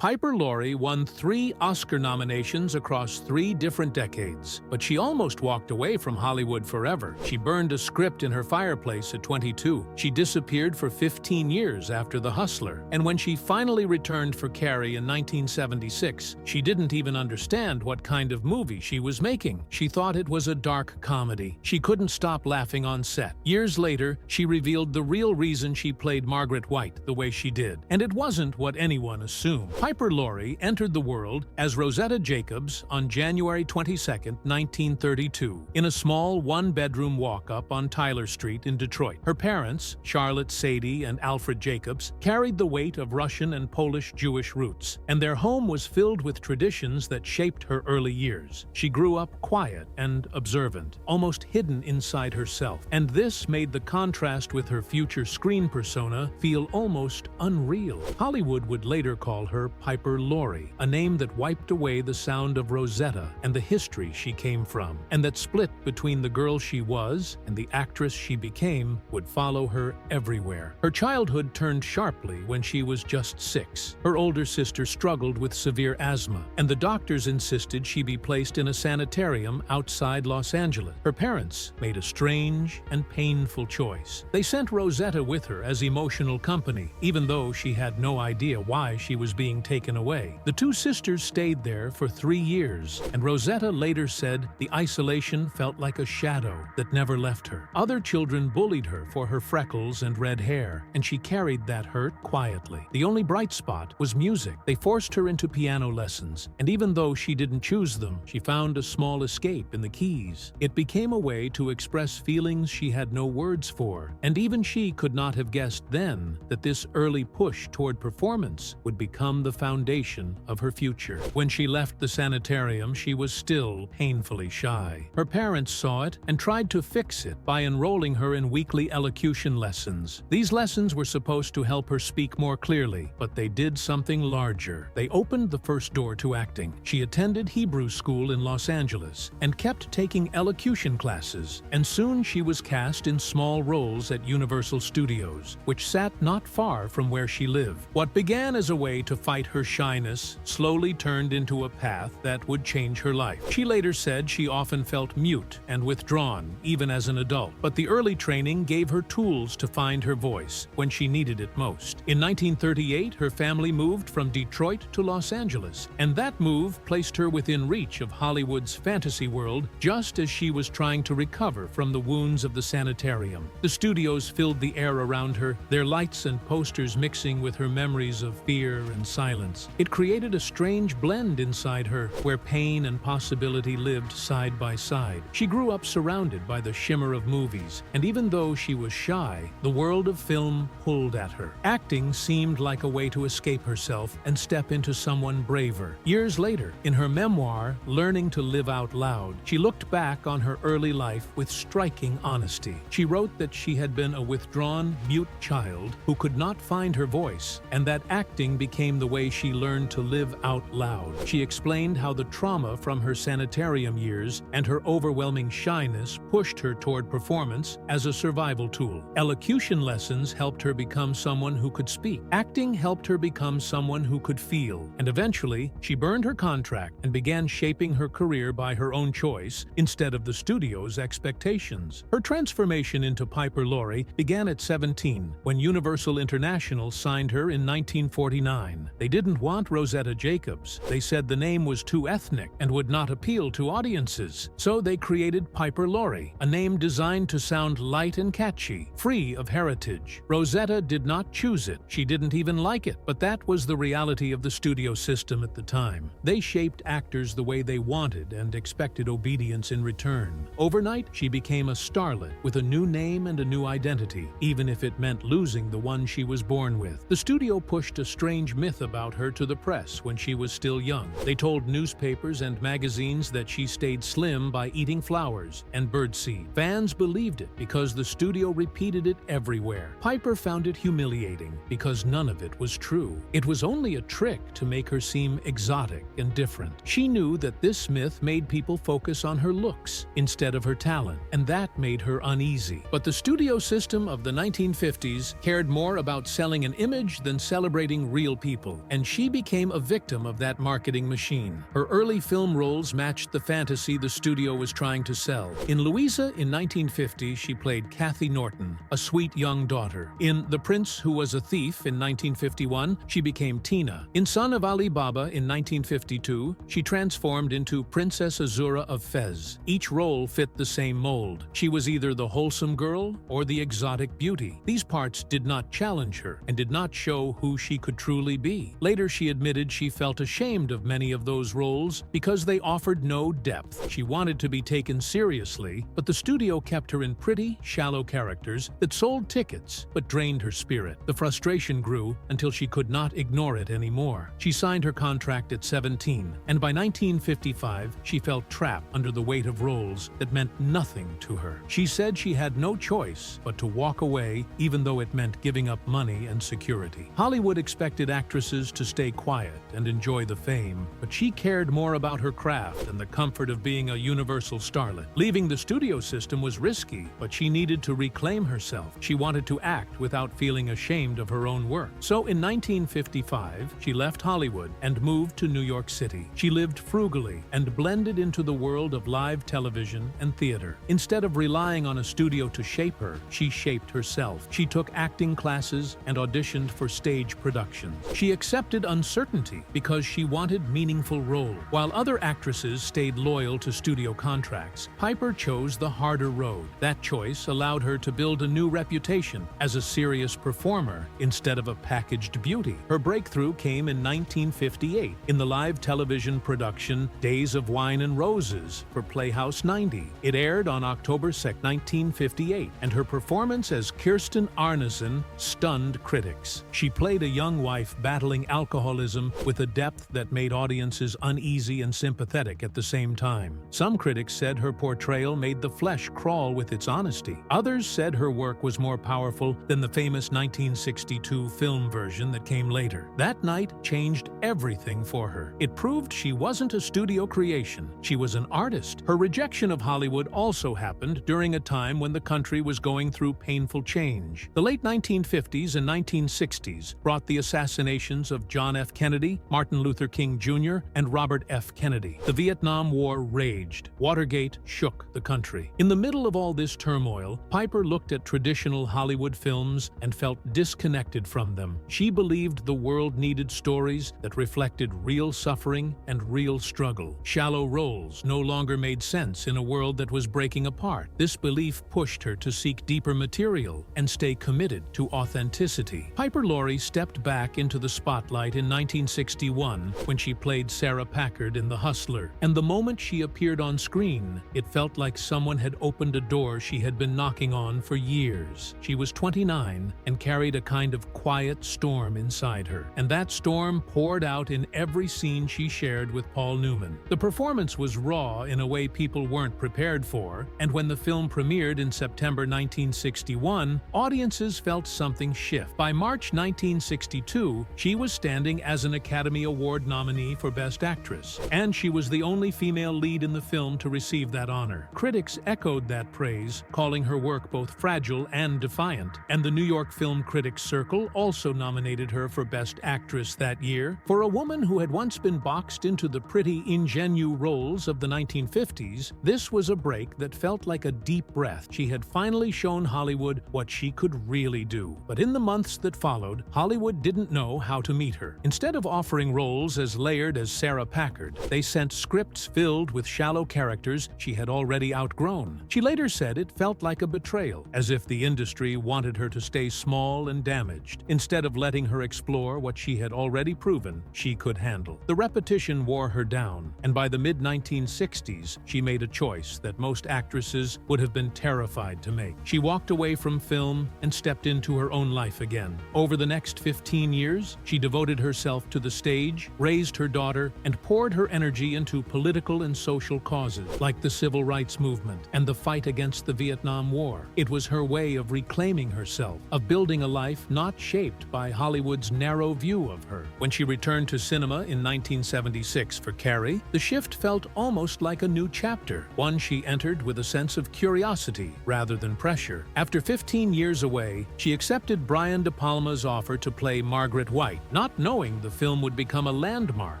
Piper Laurie won 3 Oscar nominations across 3 different decades, but she almost walked away from Hollywood forever. She burned a script in her fireplace at 22. She disappeared for 15 years after The Hustler, and when she finally returned for Carrie in 1976, she didn't even understand what kind of movie she was making. She thought it was a dark comedy. She couldn't stop laughing on set. Years later, she revealed the real reason she played Margaret White the way she did, and it wasn't what anyone assumed. Piper Laurie entered the world as Rosetta Jacobs on January 22, 1932, in a small one-bedroom walk-up on Tyler Street in Detroit. Her parents, Charlotte Sadie and Alfred Jacobs, carried the weight of Russian and Polish Jewish roots, and their home was filled with traditions that shaped her early years. She grew up quiet and observant, almost hidden inside herself, and this made the contrast with her future screen persona feel almost unreal. Hollywood would later call her Piper Laurie, a name that wiped away the sound of Rosetta and the history she came from, and that split between the girl she was and the actress she became would follow her everywhere. Her childhood turned sharply when she was just 6. Her older sister struggled with severe asthma, and the doctors insisted she be placed in a sanitarium outside Los Angeles. Her parents made a strange and painful choice. They sent Rosetta with her as emotional company, even though she had no idea why she was being taken away. The 2 sisters stayed there for 3 years, and Rosetta later said the isolation felt like a shadow that never left her. Other children bullied her for her freckles and red hair, and she carried that hurt quietly. The only bright spot was music. They forced her into piano lessons, and even though she didn't choose them, she found a small escape in the keys. It became a way to express feelings she had no words for, and even she could not have guessed then that this early push toward performance would become the foundation of her future. When she left the sanitarium, she was still painfully shy. Her parents saw it and tried to fix it by enrolling her in weekly elocution lessons. These lessons were supposed to help her speak more clearly, but they did something larger. They opened the first door to acting. She attended Hebrew school in Los Angeles and kept taking elocution classes, and soon she was cast in small roles at Universal Studios, which sat not far from where she lived. What began as a way to fight her shyness slowly turned into a path that would change her life. She later said she often felt mute and withdrawn, even as an adult, but the early training gave her tools to find her voice when she needed it most. In 1938, her family moved from Detroit to Los Angeles, and that move placed her within reach of Hollywood's fantasy world just as she was trying to recover from the wounds of the sanitarium. The studios filled the air around her, their lights and posters mixing with her memories of fear and silence. It created a strange blend inside her, where pain and possibility lived side by side. She grew up surrounded by the shimmer of movies, and even though she was shy, the world of film pulled at her. Acting seemed like a way to escape herself and step into someone braver. Years later, in her memoir, Learning to Live Out Loud, she looked back on her early life with striking honesty. She wrote that she had been a withdrawn, mute child who could not find her voice, and that acting became the way she learned to live out loud. She explained how the trauma from her sanitarium years and her overwhelming shyness pushed her toward performance as a survival tool. Elocution lessons helped her become someone who could speak. Acting helped her become someone who could feel. And eventually, she burned her contract and began shaping her career by her own choice instead of the studio's expectations. Her transformation into Piper Laurie began at 17, when Universal International signed her in 1949. They didn't want Rosetta Jacobs. They said the name was too ethnic and would not appeal to audiences. So they created Piper Laurie, a name designed to sound light and catchy, free of heritage. Rosetta did not choose it. She didn't even like it, but that was the reality of the studio system at the time. They shaped actors the way they wanted and expected obedience in return. Overnight, she became a starlet with a new name and a new identity, even if it meant losing the one she was born with. The studio pushed a strange myth about her to the press when she was still young. They told newspapers and magazines that she stayed slim by eating flowers and birdseed. Fans believed it because the studio repeated it everywhere. Piper found it humiliating because none of it was true. It was only a trick to make her seem exotic and different. She knew that this myth made people focus on her looks instead of her talent, and that made her uneasy. But the studio system of the 1950s cared more about selling an image than celebrating real people. and she became a victim of that marketing machine. Her early film roles matched the fantasy the studio was trying to sell. In Louisa in 1950, she played Kathy Norton, a sweet young daughter. In The Prince Who Was a Thief in 1951, she became Tina. In Son of Ali Baba in 1952, she transformed into Princess Azura of Fez. Each role fit the same mold. She was either the wholesome girl or the exotic beauty. These parts did not challenge her and did not show who she could truly be. Later, she admitted she felt ashamed of many of those roles because they offered no depth. She wanted to be taken seriously, but the studio kept her in pretty, shallow characters that sold tickets but drained her spirit. The frustration grew until she could not ignore it anymore. She signed her contract at 17, and by 1955, she felt trapped under the weight of roles that meant nothing to her. She said she had no choice but to walk away, even though it meant giving up money and security. Hollywood expected actresses to stay quiet and enjoy the fame, but she cared more about her craft and the comfort of being a universal starlet. Leaving the studio system was risky, but she needed to reclaim herself. She wanted to act without feeling ashamed of her own work. So in 1955, she left Hollywood and moved to New York City. She lived frugally and blended into the world of live television and theater. Instead of relying on a studio to shape her, she shaped herself. She took acting classes and auditioned for stage productions. She accepted uncertainty because she wanted meaningful roles. While other actresses stayed loyal to studio contracts, Piper chose the harder road. That choice allowed her to build a new reputation as a serious performer instead of a packaged beauty. Her breakthrough came in 1958 in the live television production Days of Wine and Roses for Playhouse 90. It aired on October 2, 1958, and her performance as Kirsten Arneson stunned critics. She played a young wife battling alcoholism with a depth that made audiences uneasy and sympathetic at the same time. Some critics said her portrayal made the flesh crawl with its honesty. Others said her work was more powerful than the famous 1962 film version that came later. That night changed everything for her. It proved she wasn't a studio creation. She was an artist. Her rejection of Hollywood also happened during a time when the country was going through painful change. The late 1950s and 1960s brought the assassinations of John F. Kennedy, Martin Luther King Jr., and Robert F. Kennedy. The Vietnam War raged. Watergate shook the country. In the middle of all this turmoil, Piper looked at traditional Hollywood films and felt disconnected from them. She believed the world needed stories that reflected real suffering and real struggle. Shallow roles no longer made sense in a world that was breaking apart. This belief pushed her to seek deeper material and stay committed to authenticity. Piper Laurie stepped back into the spotlight in 1961 when she played Sarah Packard in The Hustler, and the moment she appeared on screen, it felt like someone had opened a door she had been knocking on for years. She was 29 and carried a kind of quiet storm inside her, and that storm poured out in every scene she shared with Paul Newman. The performance was raw in a way people weren't prepared for, and when the film premiered in September 1961, audiences felt something shift. By March 1962, she was standing as an Academy Award nominee for Best Actress, and she was the only female lead in the film to receive that honor. Critics echoed that praise, calling her work both fragile and defiant, and the New York Film Critics Circle also nominated her for Best Actress that year. For a woman who had once been boxed into the pretty, ingenue roles of the 1950s, this was a break that felt like a deep breath. She had finally shown Hollywood what she could really do. But in the months that followed, Hollywood didn't know how to meet her. Instead of offering roles as layered as Sarah Packard, they sent scripts filled with shallow characters she had already outgrown. She later said it felt like a betrayal, as if the industry wanted her to stay small and damaged, instead of letting her explore what she had already proven she could handle. The repetition wore her down, and by the mid-1960s, she made a choice that most actresses would have been terrified to make. She walked away from film and stepped into her own life again. Over the next 15 years, she devoted herself to the stage, raised her daughter, and poured her energy into political and social causes, like the civil rights movement and the fight against the Vietnam War. It was her way of reclaiming herself, of building a life not shaped by Hollywood's narrow view of her. When she returned to cinema in 1976 for Carrie, the shift felt almost like a new chapter, one she entered with a sense of curiosity rather than pressure. After 15 years away, she accepted Brian De Palma's offer to play Margaret White, not knowing the film would become a landmark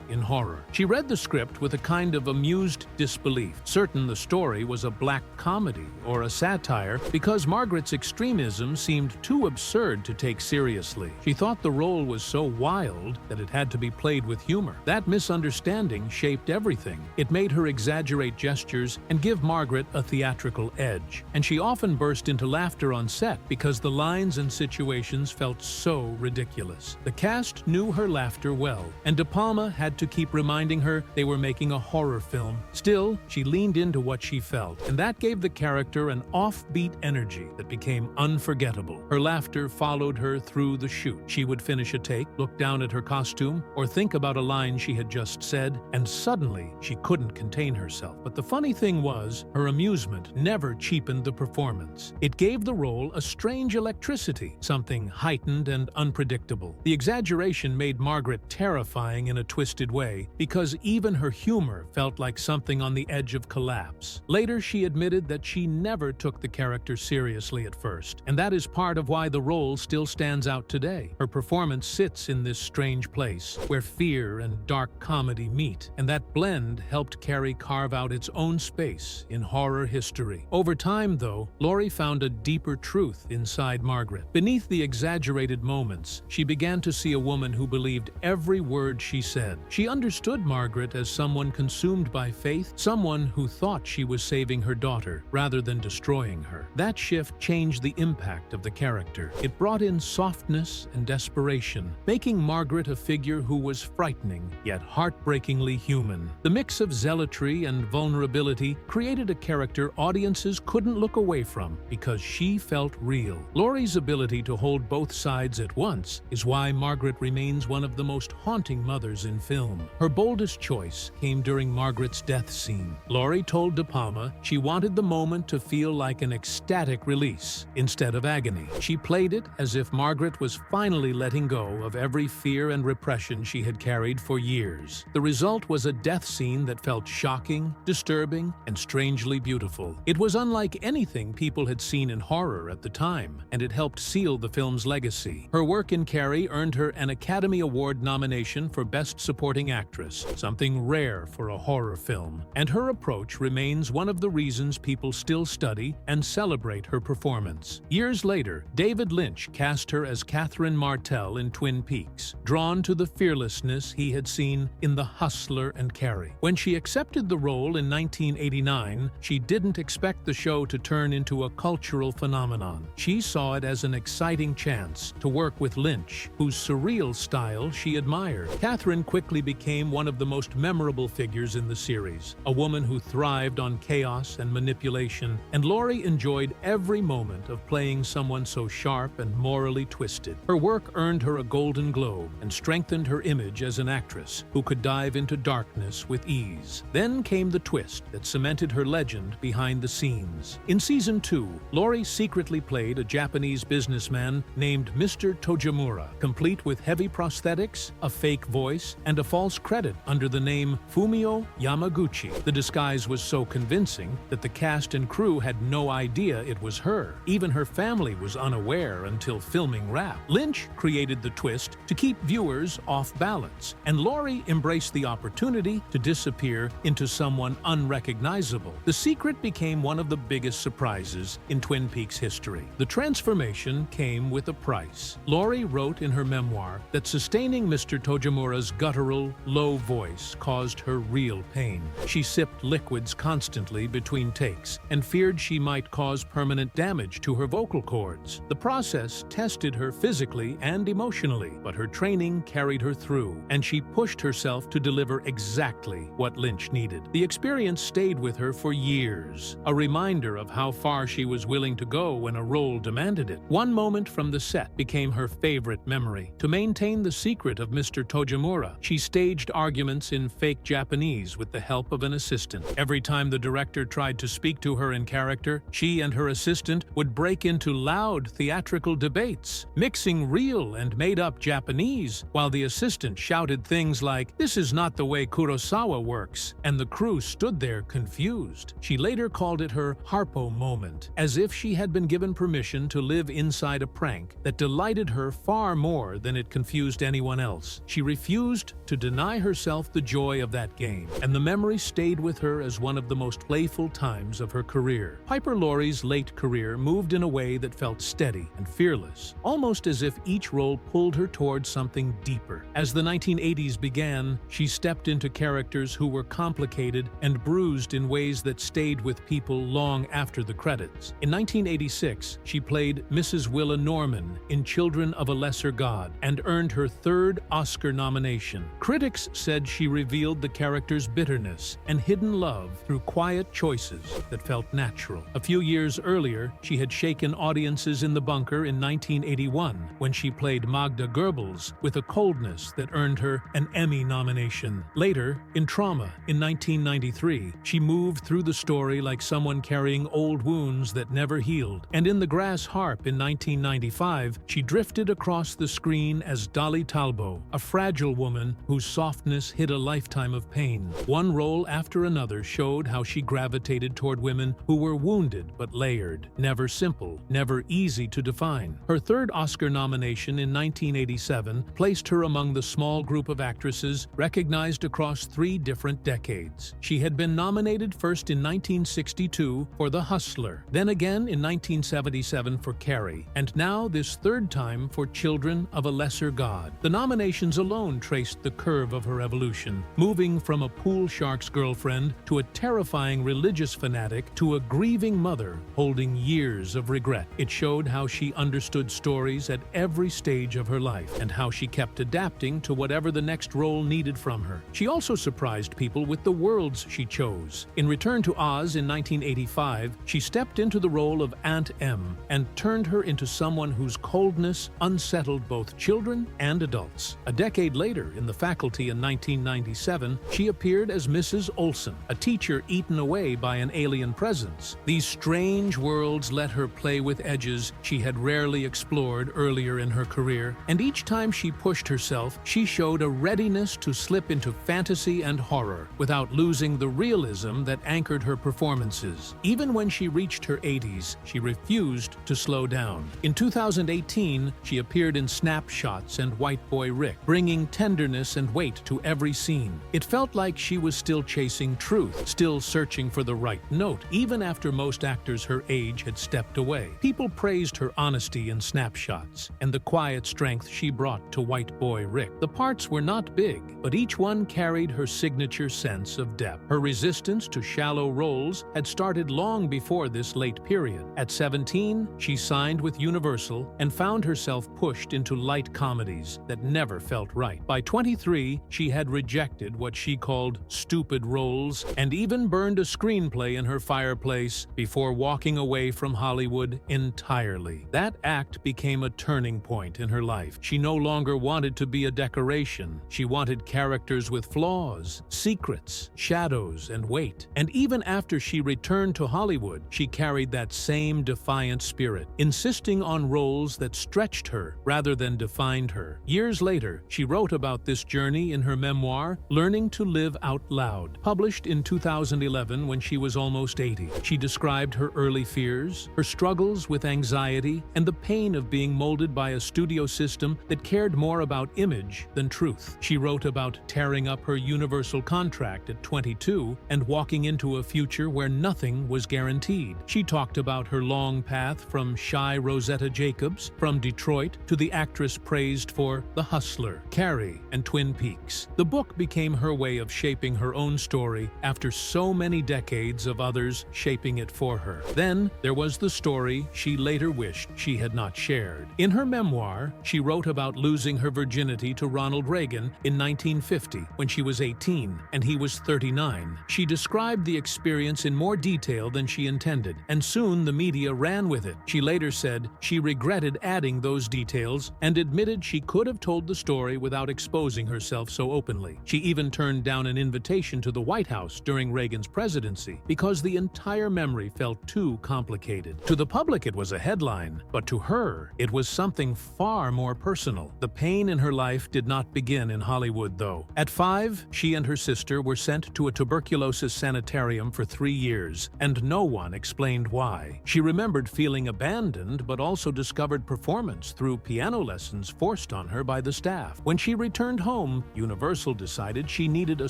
in horror. She read the script with a kind of amused disbelief, certain the story was a black comedy or a satire because Margaret's extremism seemed too absurd to take seriously. She thought the role was so wild that it had to be played with humor. That misunderstanding shaped everything. It made her exaggerate gestures and give Margaret a theatrical edge. And she often burst into laughter on set because the lines and situations felt so ridiculous. The cast knew her laughter well, and De Palma had to keep reminding her they were making a horror film. Still, she leaned into what she felt, and that gave the character an offbeat energy that became unforgettable. Her laughter followed her through the shoot. She would finish a take, look down at her costume, or think about a line she had just said, and suddenly she couldn't contain herself. But the funny thing was, her amusement never cheapened the performance. It gave the role a strange electricity, something heightened and unpredictable. The exaggeration made Margaret terrifying in a twisted way, because even her humor felt like something on the edge of collapse. Later, she admitted that she never took the character seriously at first, and that is part of why the role still stands out today. Her performance sits in this strange place, where fear and dark comedy meet, and that blend helped Carrie carve out its own space in horror history. Over time, though, Laurie found a deeper truth inside Margaret. Beneath the exaggerated moments, she began to see a woman who believed every word she said. She understood Margaret as someone consumed by faith, someone who thought she was saving her daughter rather than destroying her. That shift changed the impact of the character. It brought in softness and desperation, making Margaret a figure who was frightening yet heartbreakingly human. The mix of zealotry and vulnerability created a character audiences couldn't look away from because she felt real. Laurie's ability to hold both sides at once is why Margaret remains one of the most haunting mothers in film. Her boldest choice came during Margaret's death scene. Laurie told De Palma she wanted the moment to feel like an ecstatic release instead of agony. She played it as if Margaret was finally letting go of every fear and repression she had carried for years. The result was a death scene that felt shocking, disturbing, and strangely beautiful. It was unlike anything people had seen in horror at the time, and it helped seal the film's legacy. Her work in Carrie earned her an Academy Award nomination for Best Supporting Actress, something rare for a horror film, and her approach remains one of the reasons people still study and celebrate her performance. Years later, David Lynch cast her as Catherine Martell in Twin Peaks, drawn to the fearlessness he had seen in The Hustler and Carrie. When she accepted the role in 1989, she didn't expect the show to turn into a cultural phenomenon. She saw it as an exciting chance to work with Lynch, whose surreal style she admired. Catherine quickly became one of the most memorable figures in the series, a woman who thrived on chaos and manipulation, and Laurie enjoyed every moment of playing someone so sharp and morally twisted. Her work earned her a Golden Globe and strengthened her image as an actress who could dive into darkness with ease. Then came the twist that cemented her legend behind the scenes. In Season 2, Laurie secretly played a Japanese businessman named Mr. Tojimura, complete with heavy prosthetics, a fake voice, and a false credit under the name Fumio Yamaguchi. The disguise was so convincing that the cast and crew had no idea it was her. Even her family was unaware until filming wrapped. Lynch created the twist to keep viewers off balance, and Laurie embraced the opportunity to disappear into someone unrecognizable. The secret became one of the biggest surprises in Twin Peaks history. The transformation came with a price. Laurie wrote in her memoir that sustaining Mr. Tojimura's guttural, low voice caused her real pain. She sipped liquids constantly between takes and feared she might cause permanent damage to her vocal cords. The process tested her physically and emotionally, but her training carried her through, and she pushed herself to deliver exactly what Lynch needed. The experience stayed with her for years, a reminder of how far she was willing to go when a role demanded it. One moment from the set became her favorite memory. To maintain the secret of Mr. Tojimura, she staged arguments in fake Japanese with the help of an assistant. Every time the director tried to speak to her in character, she and her assistant would break into loud theatrical debates, mixing real and made-up Japanese, while the assistant shouted things like, "This is not the way Kurosawa works," and the crew stood there confused. She later called it her Harpo moment, as if she had been given permission to live inside a prank that delighted her far more than it confused confused anyone else. She refused to deny herself the joy of that game, and the memory stayed with her as one of the most playful times of her career. Piper Laurie's late career moved in a way that felt steady and fearless, almost as if each role pulled her towards something deeper. As the 1980s began, she stepped into characters who were complicated and bruised in ways that stayed with people long after the credits. In 1986, she played Mrs. Willa Norman in Children of a Lesser God and earned her third Oscar nomination. Critics said she revealed the character's bitterness and hidden love through quiet choices that felt natural. A few years earlier, she had shaken audiences in the bunker in 1981 when she played Magda Goebbels with a coldness that earned her an Emmy nomination. Later, in Trauma in 1993, she moved through the story like someone carrying old wounds that never healed. And in The Grass Harp in 1995, she drifted across the screen as Dolly Talbot, a fragile woman whose softness hid a lifetime of pain. One role after another showed how she gravitated toward women who were wounded but layered, never simple, never easy to define. Her third Oscar nomination in 1987 placed her among the small group of actresses recognized across 3 different decades. She had been nominated first in 1962 for The Hustler, then again in 1977 for Carrie, and now this third time for Children of a Lesser God. The nominations alone traced the curve of her evolution, moving from a pool shark's girlfriend to a terrifying religious fanatic to a grieving mother holding years of regret. It showed how she understood stories at every stage of her life and how she kept adapting to whatever the next role needed from her. She also surprised people with the worlds she chose. In Return to Oz in 1985, she stepped into the role of Aunt Em and turned her into someone whose coldness unsettled both children and adults. A decade later, in The Faculty in 1997, she appeared as Mrs. Olson, a teacher eaten away by an alien presence. These strange worlds let her play with edges she had rarely explored earlier in her career, and each time she pushed herself, she showed a readiness to slip into fantasy and horror without losing the realism that anchored her performances. Even when she reached her 80s, she refused to slow down. In 2018, she appeared in Snapshots and White Boy Rick, bringing tenderness and weight to every scene. It felt like she was still chasing truth, still searching for the right note, even after most actors her age had stepped away. People praised her honesty in Snapshots and the quiet strength she brought to White Boy Rick. The parts were not big, but each one carried her signature sense of depth. Her resistance to shallow roles had started long before this late period. At 17, she signed with Universal and found herself pushed into light comedies that never felt right. By 23, she had rejected what she called stupid roles and even burned a screenplay in her fireplace before walking away from Hollywood entirely. That act became a turning point in her life. She no longer wanted to be a decoration. She wanted characters with flaws, secrets, shadows, and weight. And even after she returned to Hollywood, she carried that same defiant spirit, insisting on roles that stretched her rather than defined her. Years later, she wrote about this journey in her memoir, Learning to Live Out Loud, published in 2011 when she was almost 80. She described her early fears, her struggles with anxiety, and the pain of being molded by a studio system that cared more about image than truth. She wrote about tearing up her Universal contract at 22 and walking into a future where nothing was guaranteed. She talked about her long path from shy Rosetta Jacobs, from Detroit, to the actress praised for The Hustler, Carrie, and Twin Peaks. The book became her way of shaping her own story after so many decades of others shaping it for her. Then there was the story she later wished she had not shared. In her memoir, she wrote about losing her virginity to Ronald Reagan in 1950 when she was 18 and he was 39. She described the experience in more detail than she intended, and soon the media ran with it. She later said she regretted adding those details and admitted she could have told the story without exposing herself so openly. She even turned down an invitation to the White House during Reagan's presidency because the entire memory felt too complicated. To the public, it was a headline, but to her, it was something far more personal. The pain in her life did not begin in Hollywood, though. At 5, she and her sister were sent to a tuberculosis sanitarium for 3 years, and no one explained why. She remembered feeling abandoned, but also discovered performance through piano lessons for forced on her by the staff. When she returned home, Universal decided she needed a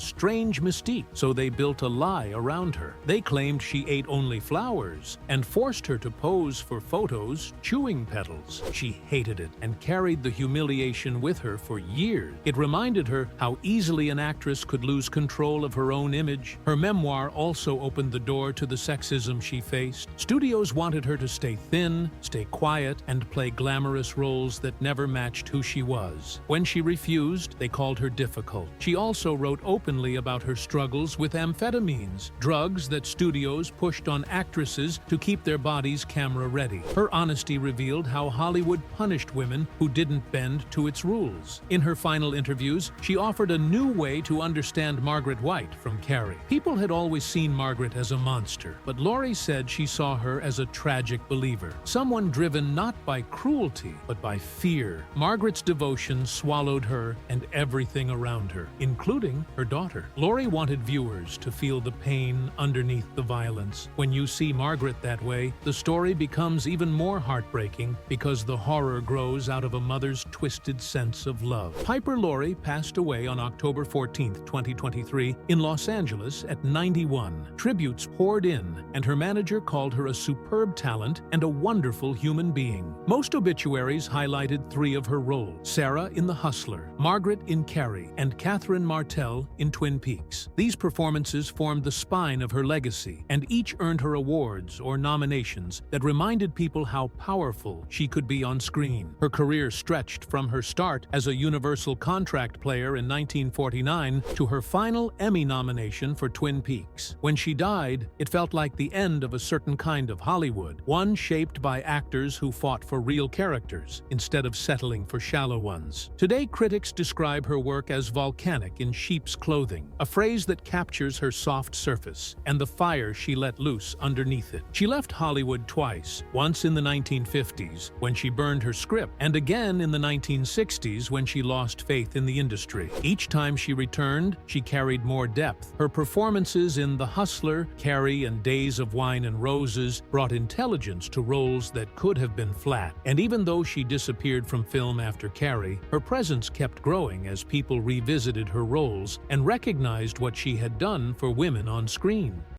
strange mystique, so they built a lie around her. They claimed she ate only flowers and forced her to pose for photos chewing petals. She hated it and carried the humiliation with her for years. It reminded her how easily an actress could lose control of her own image. Her memoir also opened the door to the sexism she faced. Studios wanted her to stay thin, stay quiet, and play glamorous roles that never matched who she was. When she refused, they called her difficult. She also wrote openly about her struggles with amphetamines, drugs that studios pushed on actresses to keep their bodies camera-ready. Her honesty revealed how Hollywood punished women who didn't bend to its rules. In her final interviews, she offered a new way to understand Margaret White from Carrie. People had always seen Margaret as a monster, but Laurie said she saw her as a tragic believer, someone driven not by cruelty, but by fear. Margaret's devotion swallowed her and everything around her, including her daughter. Laurie wanted viewers to feel the pain underneath the violence. When you see Margaret that way, the story becomes even more heartbreaking because the horror grows out of a mother's twisted sense of love. Piper Laurie passed away on October 14, 2023, in Los Angeles at 91. Tributes poured in, and her manager called her a superb talent and a wonderful human being. Most obituaries highlighted three of her roles: Sarah in The Hustler, Margaret in Carrie, and Catherine Martell in Twin Peaks. These performances formed the spine of her legacy, and each earned her awards or nominations that reminded people how powerful she could be on screen. Her career stretched from her start as a Universal contract player in 1949 to her final Emmy nomination for Twin Peaks. When she died, it felt like the end of a certain kind of Hollywood, one shaped by actors who fought for real characters instead of settling for shallow ones. Today, critics describe her work as volcanic in sheep's clothing, a phrase that captures her soft surface and the fire she let loose underneath it. She left Hollywood twice, once in the 1950s when she burned her script, and again in the 1960s when she lost faith in the industry. Each time she returned, she carried more depth. Her performances in The Hustler, Carrie, and Days of Wine and Roses brought intelligence to roles that could have been flat. And even though she disappeared from film after Carrie, her presence kept growing as people revisited her roles and recognized what she had done for women on screen.